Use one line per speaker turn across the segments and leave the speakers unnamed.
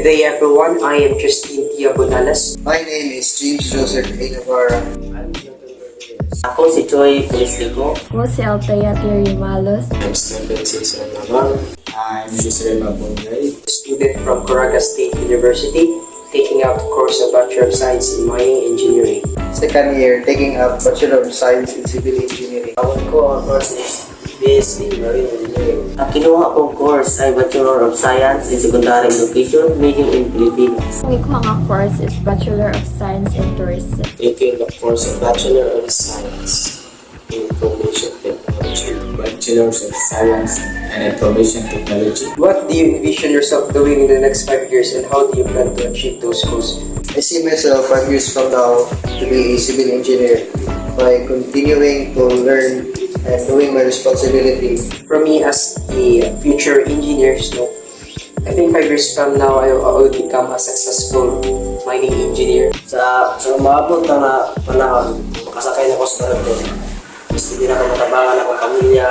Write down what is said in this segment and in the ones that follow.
day everyone, I am Justine Tia Bonales.
My name is James Joseph A. Navarra.
Ako si Joy Pulislico.
Ako si Althea Thierry Malos.
I'm Stephen Cesar Navarro. I'm José Mabongay.
Student from Caraga State University, taking out the course of Bachelor of Science in Mining Engineering.
Second year, taking up Bachelor of Science in Civil Engineering.
Our core course is BSc Marine Engineering.
Ang kinuha kong course ay Bachelor of Science in Secondary Education, major in Philippines.
Ang mga course is Bachelor of Science in Tourism.
Taking the course of Bachelor of Science in Information Technology. Bachelor of Science and Information Technology.
What do you envision yourself doing in the next 5 years and how do you plan to achieve those goals?
I see myself 5 years from now to be a civil engineer by continuing to learn and doing my responsibility.
For me as a future engineer, I think 5 years from now, I will become a successful mining engineer.
Sa umabot na panahon, makasakay na ko sa barko. Mas hindi na ako matabangan akong pamilya.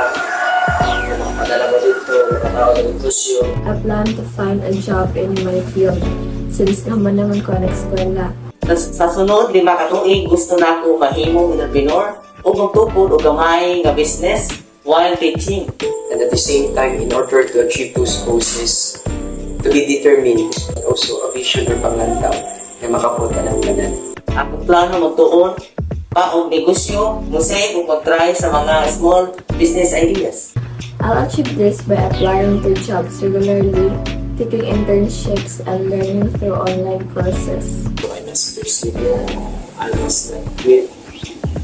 Makadala ko dito, makatawa ng negosyo.
I plan to find a job in my field since naman ko ang eskwela.
Sa sunod, 5 katuig, gusto na ako mahimong entrepreneur o magtukod o gamay nga business while teaching.
And at the same time, in order to achieve those goals is to be determined and also a vision or pangandaw na makapunta ng ganan.
Ako plano magtuon pa og negosyo, musay o mag-try sa mga small business ideas.
I'll achieve this by applying to jobs regularly, taking internships, and learning through online courses.
So I must pursue, I must quit,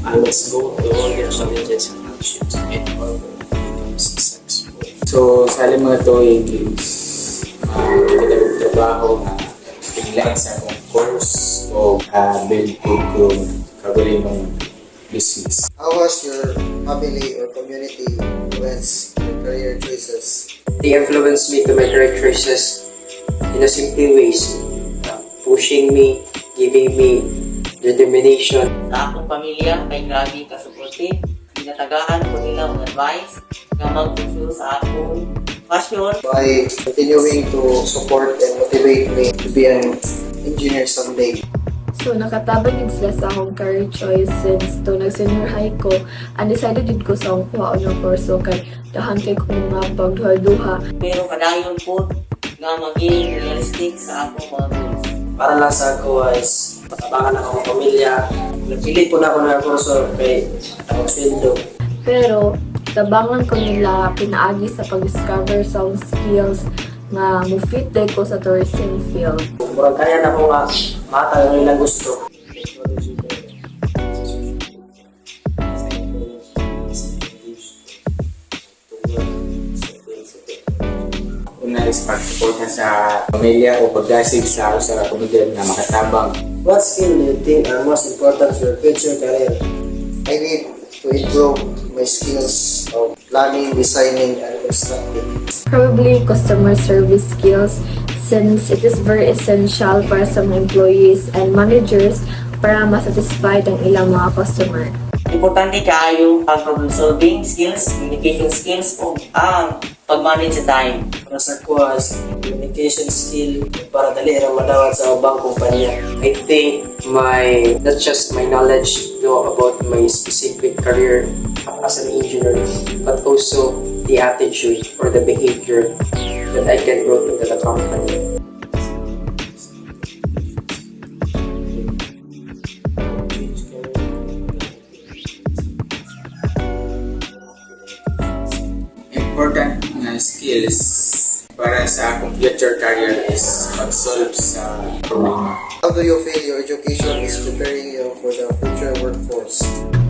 I must go through all the challenges and hardships in order to become successful. So sa mga tuig is trabaho na biglang sa akong course o build ko kagaling ng business.
How has your family or community influenced your career choices?
They influenced me to my career choices in a simple ways, pushing me, giving me determination.
Sa akong pamilya, kay grabe kasuporte, pinatagaan ko nila ang advice nga mag-pursue sa akong passion.
By continuing to support and motivate me to be an engineer someday.
So, nakatabang yun sila sa akong career choice since to nag-senior high ko, undecided yun ko sa akong kuha ng kurso kay dahan kay kong mga pagduha-duha.
Pero kadayon po nga maging realistic sa akong mga goals.
Para lang sa ako is patabangan ako ng pamilya. Nagpili po na ako ng kurso kay akong sweldo.
Pero, tabangan ko nila pinaagi sa pag-discover sa akong skills na mo-fit din ko sa tourism field.
Murag kaya na ko nga matag ang ilang gusto. Una is pag-support na sa pamilya o pagdasig sa komunidad na makatabang. What skill do you think are most important for your future career?
I need to improve my skills of planning, designing, and constructing.
Probably customer service skills since it is very essential para sa mga employees and managers para ma-satisfy ang ilang mga customer.
Importante kaayo ang problem solving skills, communication skills, o ang pag-manage sa time.
Para sa kuwas, communication skill para dali ra madawat sa ubang kumpanya.
I think not just my knowledge about my specific career as an engineer, but also the attitude or the behavior that I can bring into the company.
Important nga skills para sa akong future career is mag-solve sa problema.
How do you feel your education is preparing you for the future workforce?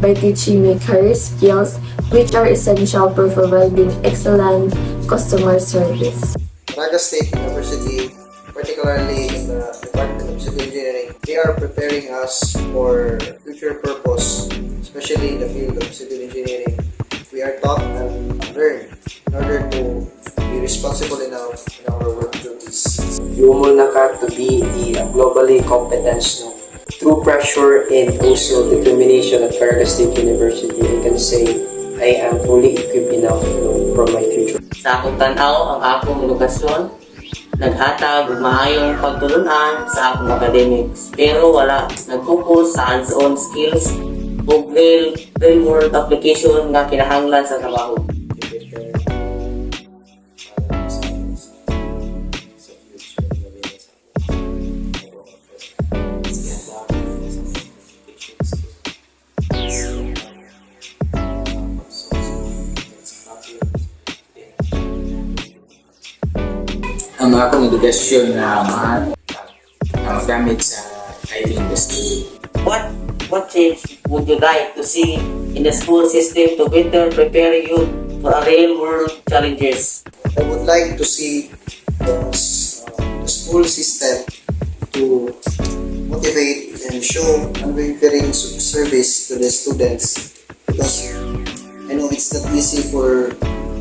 By teaching me career skills which are essential for providing excellent customer service.
Caraga State University, particularly in the Department of Civil Engineering, they are preparing us for future purpose, especially in the field of civil engineering. We are taught and learn in order to be responsible enough in our work duties.
Humol na ka to be a globally competent through pressure and also determination at Caraga State University. I can say I am fully equipped enough for my future.
Sa akong tanaw, ang akong edukasyon naghatag og maayong pagtulunan sa akong academics. Pero wala nag-focus sa hands-on skills ug real-world application nga kinahanglan sa trabaho.
Ang akong edukasyon na magamit sa IT industry.
What change would you like to see in the school system to better prepare you for real-world challenges?
I would like to see the school system to motivate and show unwavering service to the students, because I know it's not easy for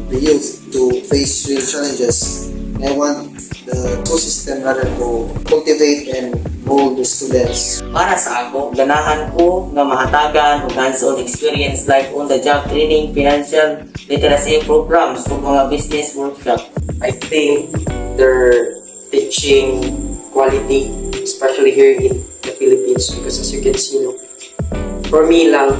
the youth to face real challenges. And I want the school system rather to cultivate and mold the students.
Para sa ako, ganahan ko nga mahatagan og hands-on experience like on-the-job training, financial literacy programs ug mga business workshop.
I think they're teaching quality, especially here in the Philippines, because as you can see, no, for me lang,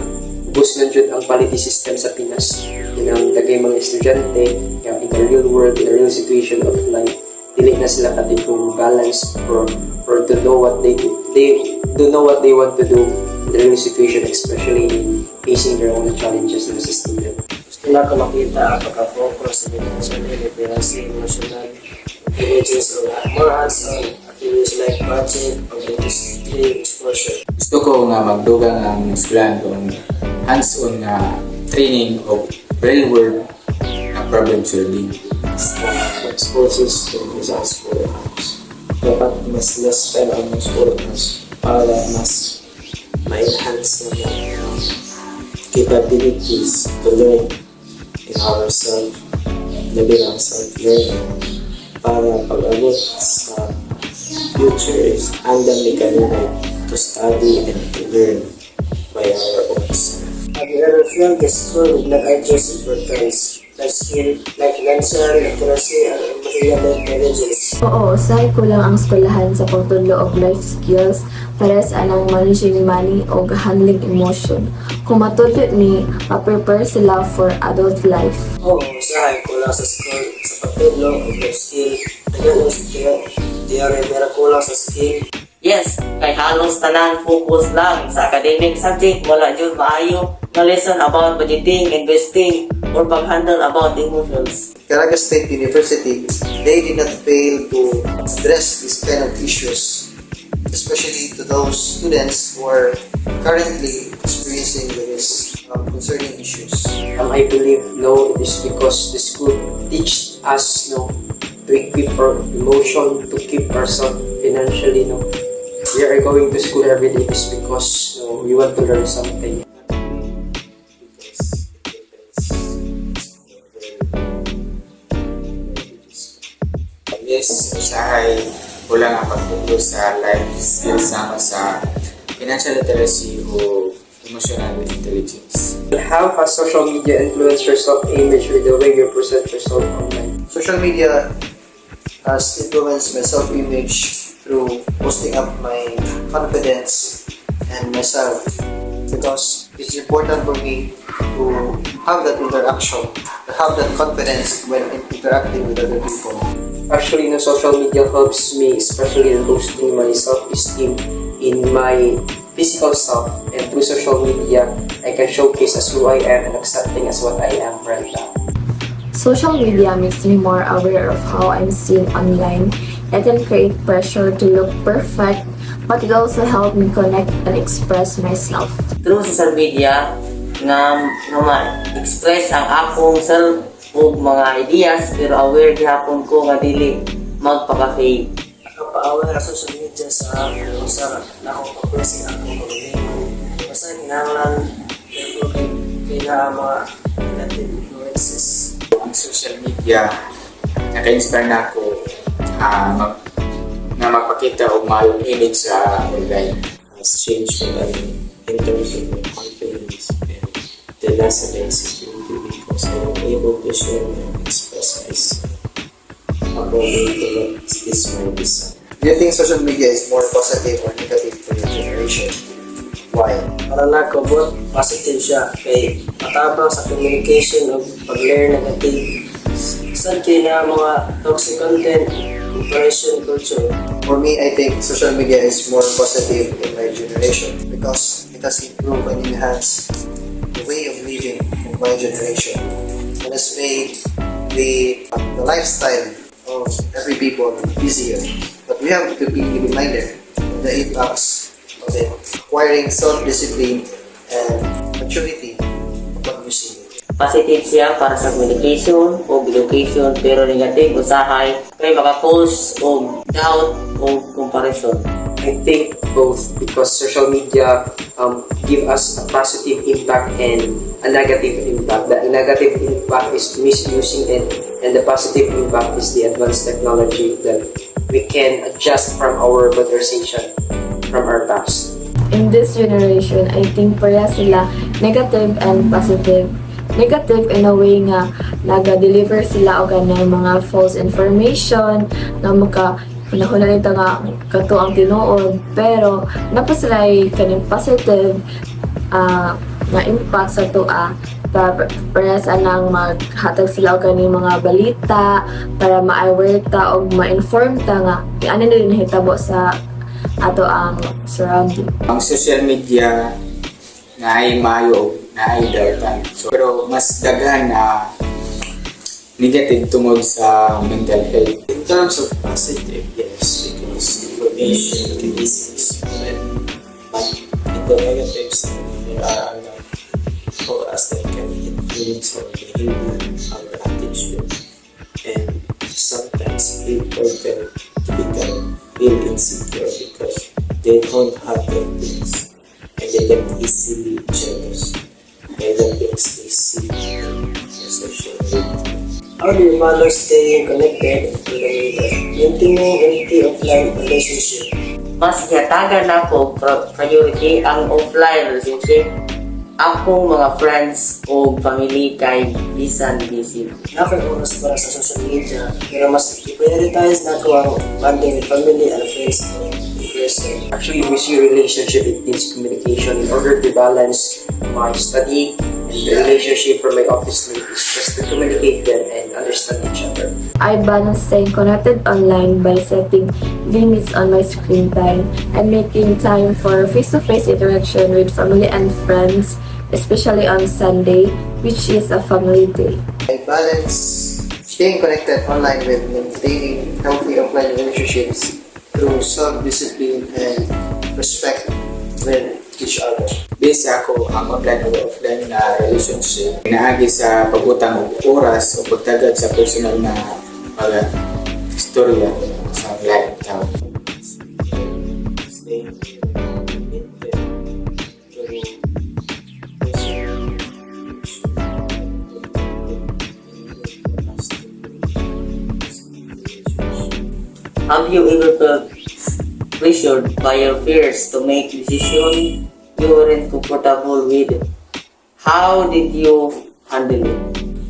boost na jud ang quality system sa Pinas. Yun ang dagay mga estudyante, in the real world, in the real situation of life, dili na sila katigong balance or to know what they do know what they want to do in the real situation, especially in facing their own challenges na sa student.
Gusto na ko makita ang pagka-focus sa financial literacy, emotional images, o more hands-on activities like budget, industry exposure.
Gusto ko nga magdugang ang eskwelahan kung hands-on nga training of real-world na problem solving.
Exposes to results for the house. Dapat mas na-spend ang mga school house para mas ma-enhance na capabilities to learn in ourselves, na bilang self-learning, para pag-abot sa future is andam ni kanina to study and to learn by our own self. Have you ever felt the school did not address importance life skill like financial literacy and emotional intelligence?
Oo, usahay ko lang ang eskwelahan sa pagtudlo og life skills para sa anang managing money o handling emotion. Kung matudlo ni, ma-prepare sila for adult life.
Oo, usahay ko lang sa school sa pagtudlo og life skill. Ayun, di are meron kulang sa skill.
Yes, kay halos tanan focus lang sa academic subject, wala jud maayo na lesson about budgeting, investing, or pag-handle about emotions.
Caraga State University, they did not fail to address these kind of issues, especially to those students who are currently experiencing these concerning issues.
I believe, no, it is because the school teach us, no, to equip our emotion, to keep ourselves financially, no. We are going to school every day is because, no, we want to learn something.
Yes, usahay ko lang ang pagtungkol sa life skills sama sa financial literacy o emotional intelligence.
How has social media influenced your self-image or the way you present yourself online?
Social media has influenced my self-image through boosting up my confidence and myself, because it's important for me to have that interaction, to have that confidence when interacting with other people.
Actually, no, social media helps me, especially in boosting my self-esteem in my physical self. And through social media, I can showcase as who I am and accepting as what I am right now.
Social media makes me more aware of how I'm seen online. It can create pressure to look perfect, but it also helps me connect and express myself.
Through social media, nga ma-express ang akong self o mga ideas, pero aware gihapon ko nga dili magpaka-fake.
Nakapa-aware ang social media sa kung sa akong pag-pressing akong pag-iman. Basta kinahanglan kaya mga negative influences.
Ang social media, naka-inspire na ako na magpakita o mayong image sa online.
Has changed me in terms of my confidence and the lesson and security, because I'm able to share and express myself. according to what is my desire.
Do you think social media is more positive or negative for your generation? Why?
Para na ko both positive siya kay matabang sa communication o pag-learn negative. Saan kayo na mga toxic content, comparison culture.
For me, I think social media is more positive in my generation because it has improved and enhanced the way of living of my generation. It has made the lifestyle of every people easier. But we have to be reminded of the impacts of it. Acquiring self-discipline and maturity upon using it.
Positive siya para sa communication o education, pero negative usahay kay maka-cause o doubt o comparison.
I think both because social media give us a positive impact and a negative impact. The negative impact is misusing it, and the positive impact is the advanced technology that we can adjust from our conversation from our past.
In this generation, I think pareha sila negative and positive. Negative in a way nga naga-deliver sila og ganang mga false information nga panahon na nito nga kato ang tinuod, pero napa sila kaning positive nga impact sa tua para sa nang maghatag sila og kaning mga balita para ma-aware ta og ma-inform ta nga ano na din nahitabo sa ato ang surrounding.
Ang social media na ay mayo na ay daltan. So, pero mas daghan na negative tungod sa mental health. In terms of positive, yes, because information can be spread. But in the negative side, there are a lot for us that can influence our behavior, our attitude, and sometimes people tend to become feel insecure because they don't have their things and they get easily jealous by the things they see on social media.
How do you balance staying connected to the media, maintaining healthy offline relationship?
Mas gatagan ako priority ang offline relationship. Akong mga friends o family kay bisan busy.
Nakay oras para sa social media, pero mas i-prioritize na ko ang bonding with family and friends in person. Actually, we see relationship it needs communication in order to balance my study and the relationship for my office mates, just to communicate them and understand each other.
I balance staying connected online by setting limits on my screen time and making time for face-to-face interaction with family and friends, especially on Sunday, which is a family day.
I balance staying connected online with maintaining healthy offline relationships through self-discipline and respect with each other.
Based ako ang online o offline na relationship, inaagi sa pagutang og oras o pagtagad sa personal na mga istorya sa live tao.
Have you ever felt pressured by your peers to make decisions you weren't comfortable with? How did you handle it?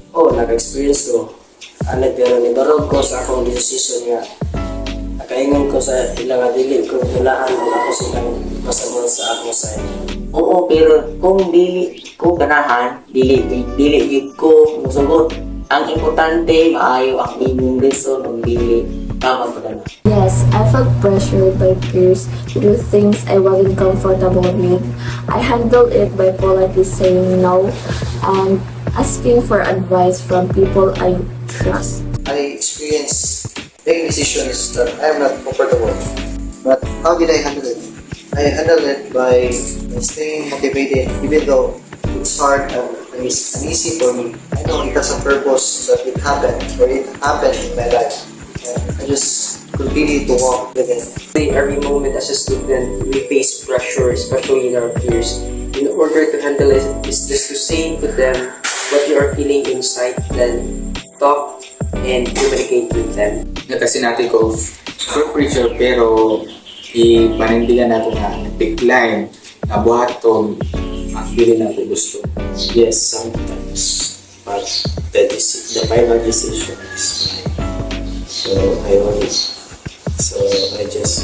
Oh, nag-experience ko. Pero nibarog ko sa akong decision nga. Nakaingon ko sa ilang dili ko hulaan kung ako silang pasaman sa akong side.
Oo, pero kung dili ko ganahan, dili yun ko musugot. Ang importante, maayo ang inyong reason o dili tama pa na.
Yes, I felt pressured by peers to do things I wasn't comfortable with. I handled it by politely saying no and asking for advice from people I trust.
I experienced making decisions that I am not comfortable with. But how did I handle it? I handled it by staying motivated even though it's hard and uneasy for me. I know it has a purpose that it happened in my life. And I just continue to walk with it.
Every moment as a student, we face pressure, especially in our peers. In order to handle it, is just to say to them what you are feeling inside, then talk and communicate with them.
Kasi natin ko for pressure pero ipanindigan natin na decline na buhaton ang hindi natin gusto. Yes, sometimes, but the final decision is mine. So,
So I just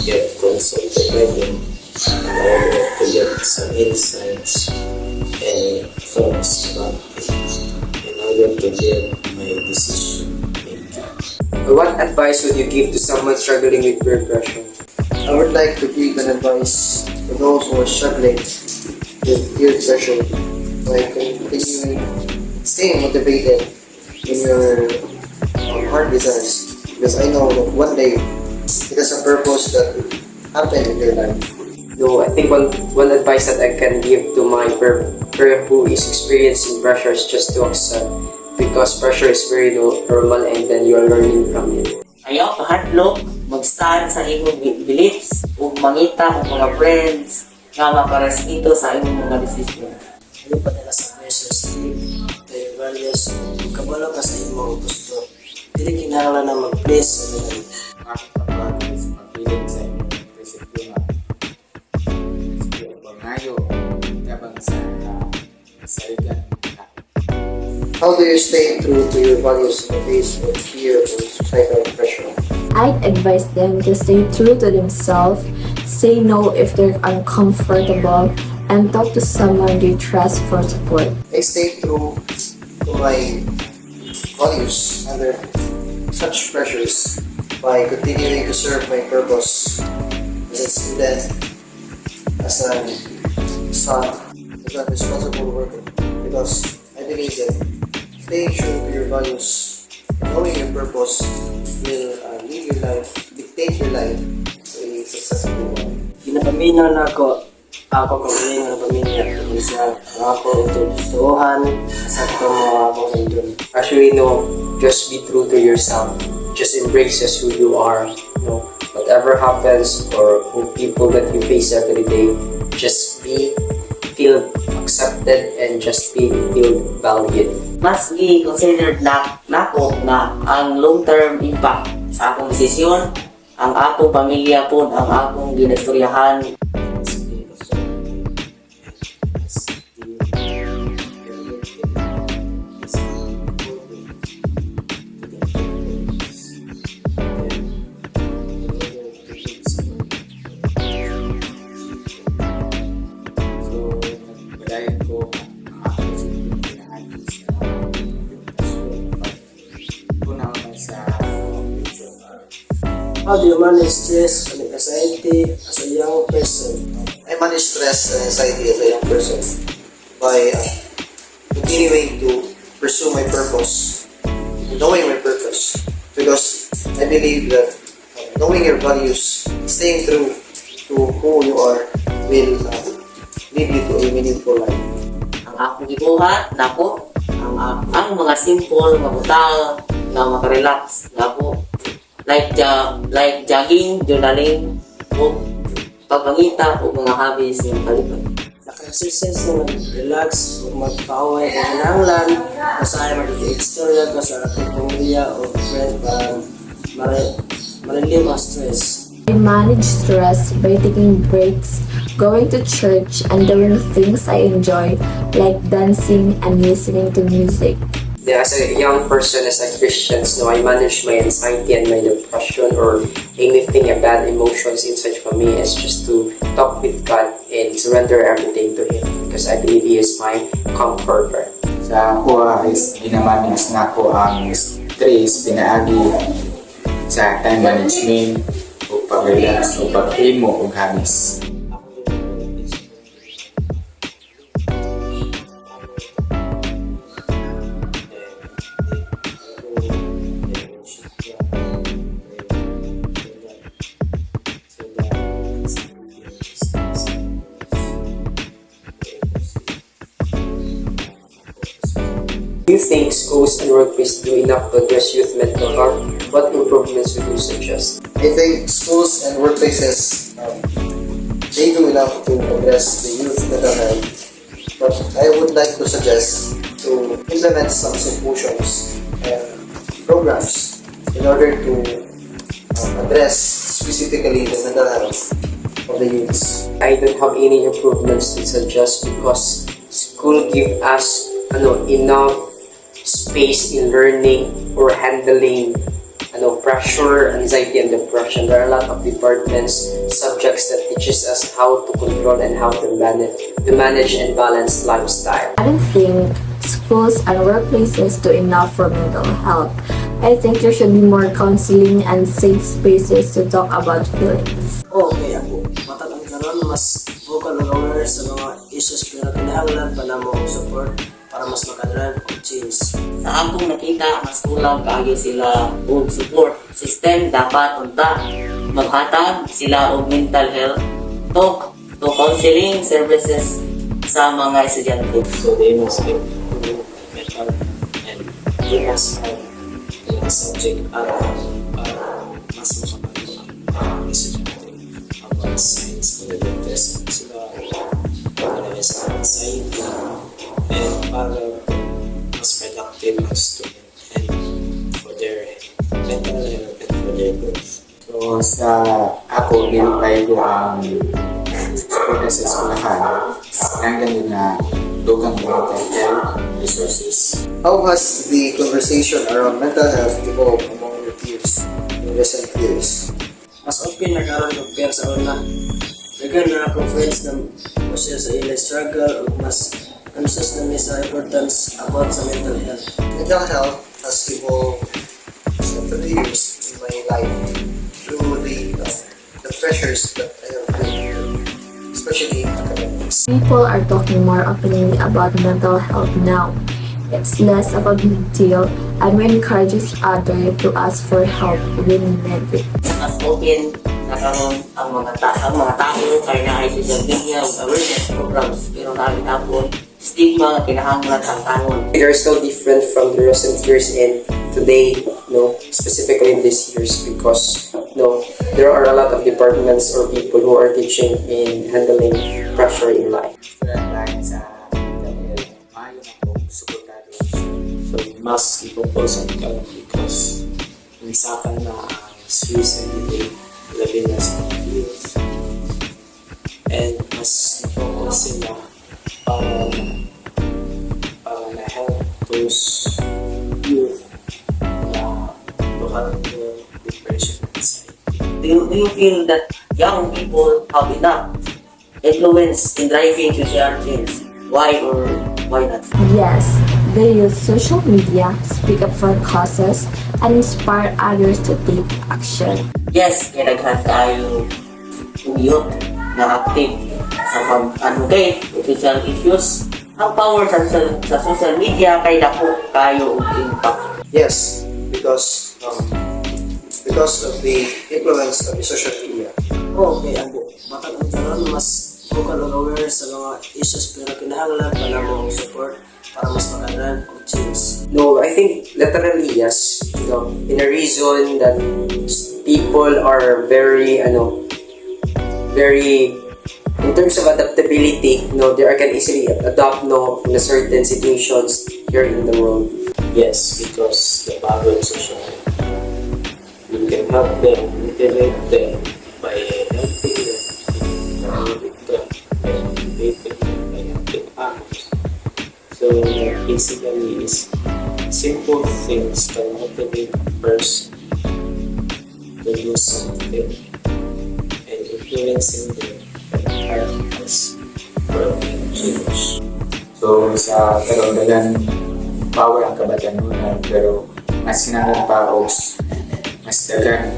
get consulted by them in order to get some insights and thoughts about it in order to build my decision making.
What advice would you give to someone struggling with peer pressure?
I would like to give an advice to those who are struggling with peer pressure by continuing staying motivated in your hard desires, because I know that one day it has a purpose that will happen in your life.
No, I think one advice that I can give to my peer who is experiencing pressure is just to accept, because pressure is very normal and then you are learning from it.
Ayaw kahadlok, mag-stand sa imong beliefs ug mangita og mga friends nga makarespeto sa imong mga desisyon.
Ano pa nila sa pressure stick to your values, kabalo ka sa imong gusto. Dili kinahanglan na mag-please sa mga
Makakapagpapagay sa pagpiling sa inyong disiplina. Pangayo, tabang sa saligan.
How do you stay true to your values in the face of fear or societal pressure?
I'd advise them to stay true to themselves, say no if they're uncomfortable, and talk to someone they trust for support.
I stay true to my values under such pressures by continuing to serve my purpose as a student, as a son, as a responsible worker. Because I believe that staying true to your values, knowing your purpose will lead your life, dictate your life to a successful one.
Ginapaminaw na ako kagaling ng pamilya kung siya ang ako tutuhan sa mga ako sa inyo.
Actually, no, just be true to yourself. Just embrace as who you are. No, whatever happens or who people that you face every day, just feel accepted and just feel valued.
Mas gi-considered nako na ang long-term impact sa akong desisyon, ang akong pamilya po, ang akong ginastoryahan.
How do you manage stress and anxiety as a young person?
I manage stress and anxiety as a young person by continuing to pursue my purpose, knowing my purpose. Because I believe that knowing your values, staying true to who you are, will lead you to a meaningful life.
Ang akong gibuhat nako ang mga simple nga butang nga makarelax nako like jogging, journaling o pagpangita o mga hobbies ng kalipan.
Naka-exercise na mag-relax o magpaway o hinanglan masaya mag-i-explore ka sa ating pamilya o friend para marilim ang stress.
I manage stress by taking breaks, going to church, and doing things I enjoy, like dancing and listening to music.
As a young person, as a Christian, no, I manage my anxiety and my depression or anything bad emotions inside for me is just to talk with God and surrender everything to Him because I believe He is my comforter.
Sa ako is ginamanage na ko ang stress pinaagi sa time management o pag-relax o pag-imo o habis.
Do you think schools and workplaces do enough to address youth mental health? What improvements would you suggest?
I think schools and workplaces, they do enough to address the youth mental health. But I would like to suggest to implement some symposiums and programs in order to address specifically the mental health of the youths.
I don't have any improvements to suggest because school give us enough space in learning or handling pressure, anxiety, and depression. There are a lot of departments, subjects that teaches us how to control and how to manage and balance lifestyle.
I don't think schools and workplaces do enough for mental health. I think there should be more counseling and safe spaces to talk about feelings.
Okay ako, matag ang karon mas vocal and aware sa mga issues pero kinahanglan pa namo og support para mas makadrive og change.
Sa akong nakita, mas kulang kaagyo sila og support system. Dapat unta maghatag sila og mental health talk to counseling services sa mga estudyante.
So they must be mental and they must have the subject para mas makapagod ang estudyante about science kung nag-interest sila para sa anxiety and para mas productive ang student and for their mental health and for their growth.
So sa ako, nilipay ko ang support sa eskwelahan. Nanggan yun na dugang mental health resources.
How has the conversation around mental health evolved among your peers in recent years?
Mas open na karon compare sa una. Dagan na ako friends na share sa ila struggle o mas conscious na may sa importance about sa mental health.
Mental health has evolved over the years in my life through the pressures that I have been through, especially in academics.
People are talking more openly about mental health now. It's less of a big deal and we encourage each other to ask for help when needed.
Mas open na karon ang mga tao kay na ay social media ug awareness programs pero nakita stigma nga kinahanglan ang kanon.
There is no different from the recent years and today, specifically in these years, because there are a lot of departments or people who are teaching in handling pressure in life.
Dahil sa mental health, maayo na po suportado.
So mas i-focus on ka because minsan na suicide rate labi na sa youth and mas i-focus sila para na-help those youth na to handle depression and anxiety.
Do you feel that young people have enough influence in driving social change? Why or why not?
Yes, they use social media, speak up for causes, and inspire others to take action.
Yes, kaya daghan kayo youth na active sa pag-advocate o social issues. Ang power sa social media kay dako kayo og impact.
Yes, because of the influence of the social media.
Okay, ako. Matag ang karon mas vocal and aware sa mga issues pero kinahanglan pa namo og support para mas makadrive og change.
No, I think literally yes. In a reason that people are very, in terms of adaptability, they can easily adapt in a certain situations here in the world.
Yes, because the power of social media, you can help them, motivate them by helping them, motivate them, and motivate them by helping others. So basically, is simple things can motivate a person to do something and influencing them and help us for a change.
So sa karagdagan, power ang kabatanunan pero mas sinangan pa og mas dagang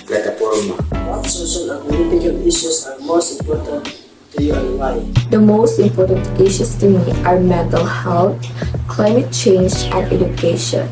plataforma.
What social and political issues are most important to you and why?
The most important issues to me are mental health, climate change, and education.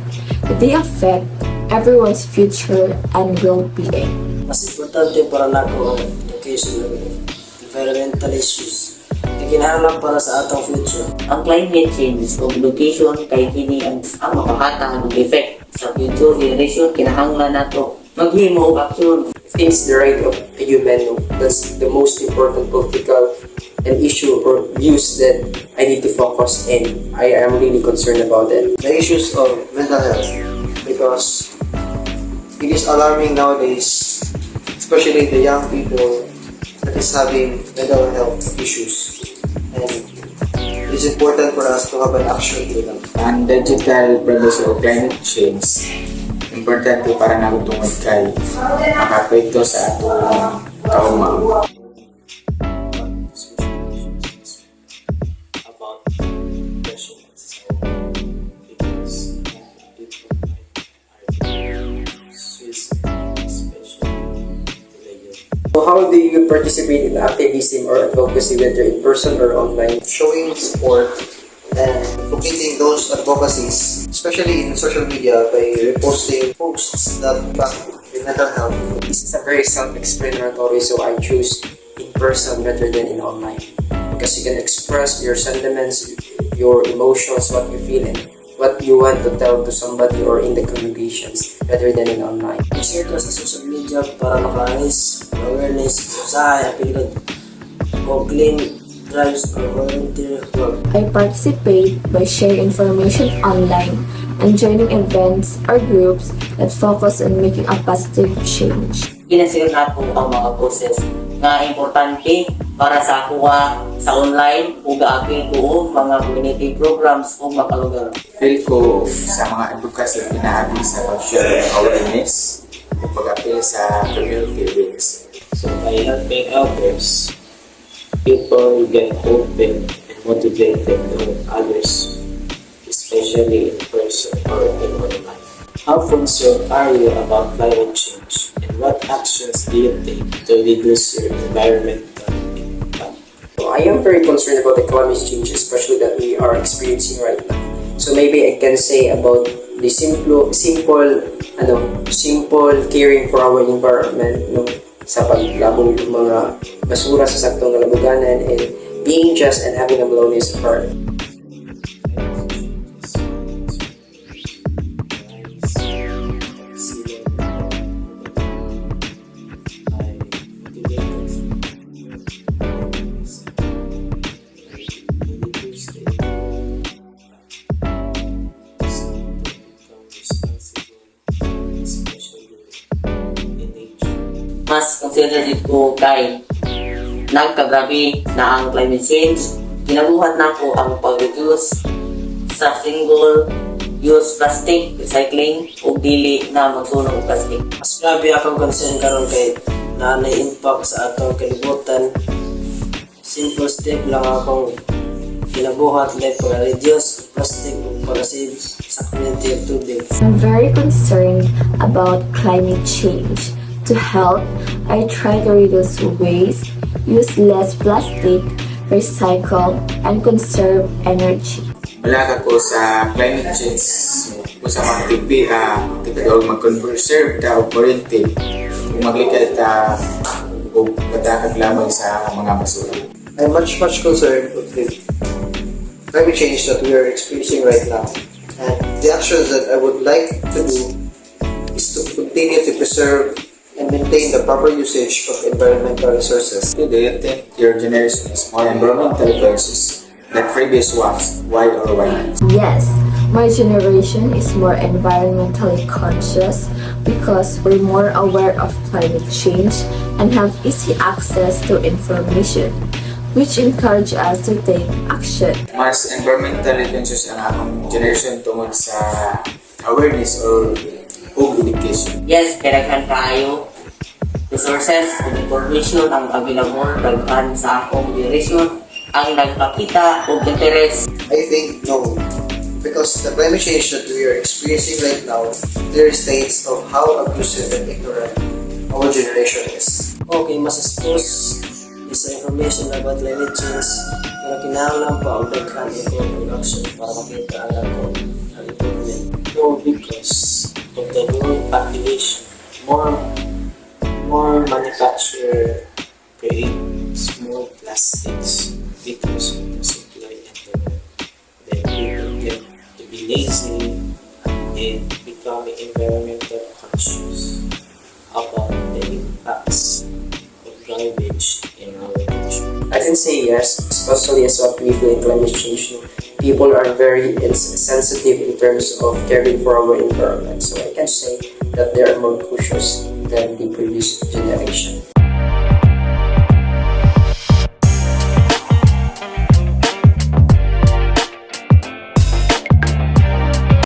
They affect everyone's future and well-being.
Mas importante para nako ang education and environmental issues. Kinahanglan para sa atong future.
Ang climate change o education kay kini ang makahatag ng effect sa future generation. Kinahanglan nato maghimo og aksyon.
Things the right of a human. That's the most important political and issue or views that I need to focus in. I am really concerned about it.
The issues of mental health, because it is alarming nowadays, especially the young people that is having mental health issues, and it is important for us to have an action to them.
Ang digital privacy o climate change, importante para nagtungod kay makapekto sa atong kauma.
About depression and society because people are suicide, especially to the youth.
So how do you participate in activism or advocacy, whether in person or online?
Showing support and completing those advocacies, especially in social media by reposting posts that back in mental health.
This is a very self-explanatory, so I choose in person rather than in online. Because you can express your sentiments, your emotions, what you feel, and what you want to tell to somebody or in the congregations rather than in online.
I-share ko sa social media para maka-raise awareness sa apil ko clean drives or volunteer work.
I participate by sharing information online and joining events or groups that focus on making a positive change.
Ginasir na po ang mga process nga importante para sa kuha sa online o gaapil ko mga community programs o mga lugar.
Feel ko sa mga advocacy pinaagi sa pag-share ng awareness at pag-apil sa community events.
So by helping others, people get open and motivated to others, especially in person or in online. How concerned are you about climate change and what actions do you take to reduce your environmental impact?
So I am very concerned about the climate change, especially that we are experiencing right now. So maybe I can say about the simple caring for our environment, no, sa paglabong ng mga basura sa saktong kalabuganan, and being just and having a blownness of heart.
Mas considered ko kay nagkagrabe na ang climate change. Ginabuhat na ko ang pag-reduce sa single-use plastic, recycling, o dili na magsunog og plastic.
Mas grabe akong concern karon kay na impact sa atong kalibutan. Simple step lang akong ginabuhat like pag-reduce plastic o pag-save sa community of tubig.
I'm very concerned about climate change. To help, I try to reduce waste, use less plastic, recycle, and conserve energy.
Wala ko sa climate change kung sa mga tipi, tipidawag mag-conserve ta o kuryente kung maglikad ta o patakag lamang sa mga basura.
I'm much concerned with climate change that we are experiencing right now. And the actions that I would like to do is to continue to preserve and maintain the proper usage of environmental resources.
Do you think your generation is more environmentally conscious than previous ones? Why or why not?
Yes, my generation is more environmentally conscious because we're more aware of climate change and have easy access to information, which encourage us to take action.
Mas environmentally conscious ang akong generation tungod sa awareness or education.
Yes, kailangan tayo resources o information ang available daghan sa akong generation ang nagpakita o interest.
I think no, because the climate change that we are experiencing right now clear states of how abusive and ignorant our generation is.
Okay, mas expose sa information about climate change pero kinahanglan pa ang daghan effort and action para makita ang ako ang improvement. No, because of the new population, more manufacturer create small plastics because of the supply and demand. Then people get to be lazy and become environmental conscious about the impacts of garbage in our nature.
I can say yes, especially as what we feel in climate change. People are very sensitive in terms of caring for our environment. So I can say that they are more cautious than the previous generation.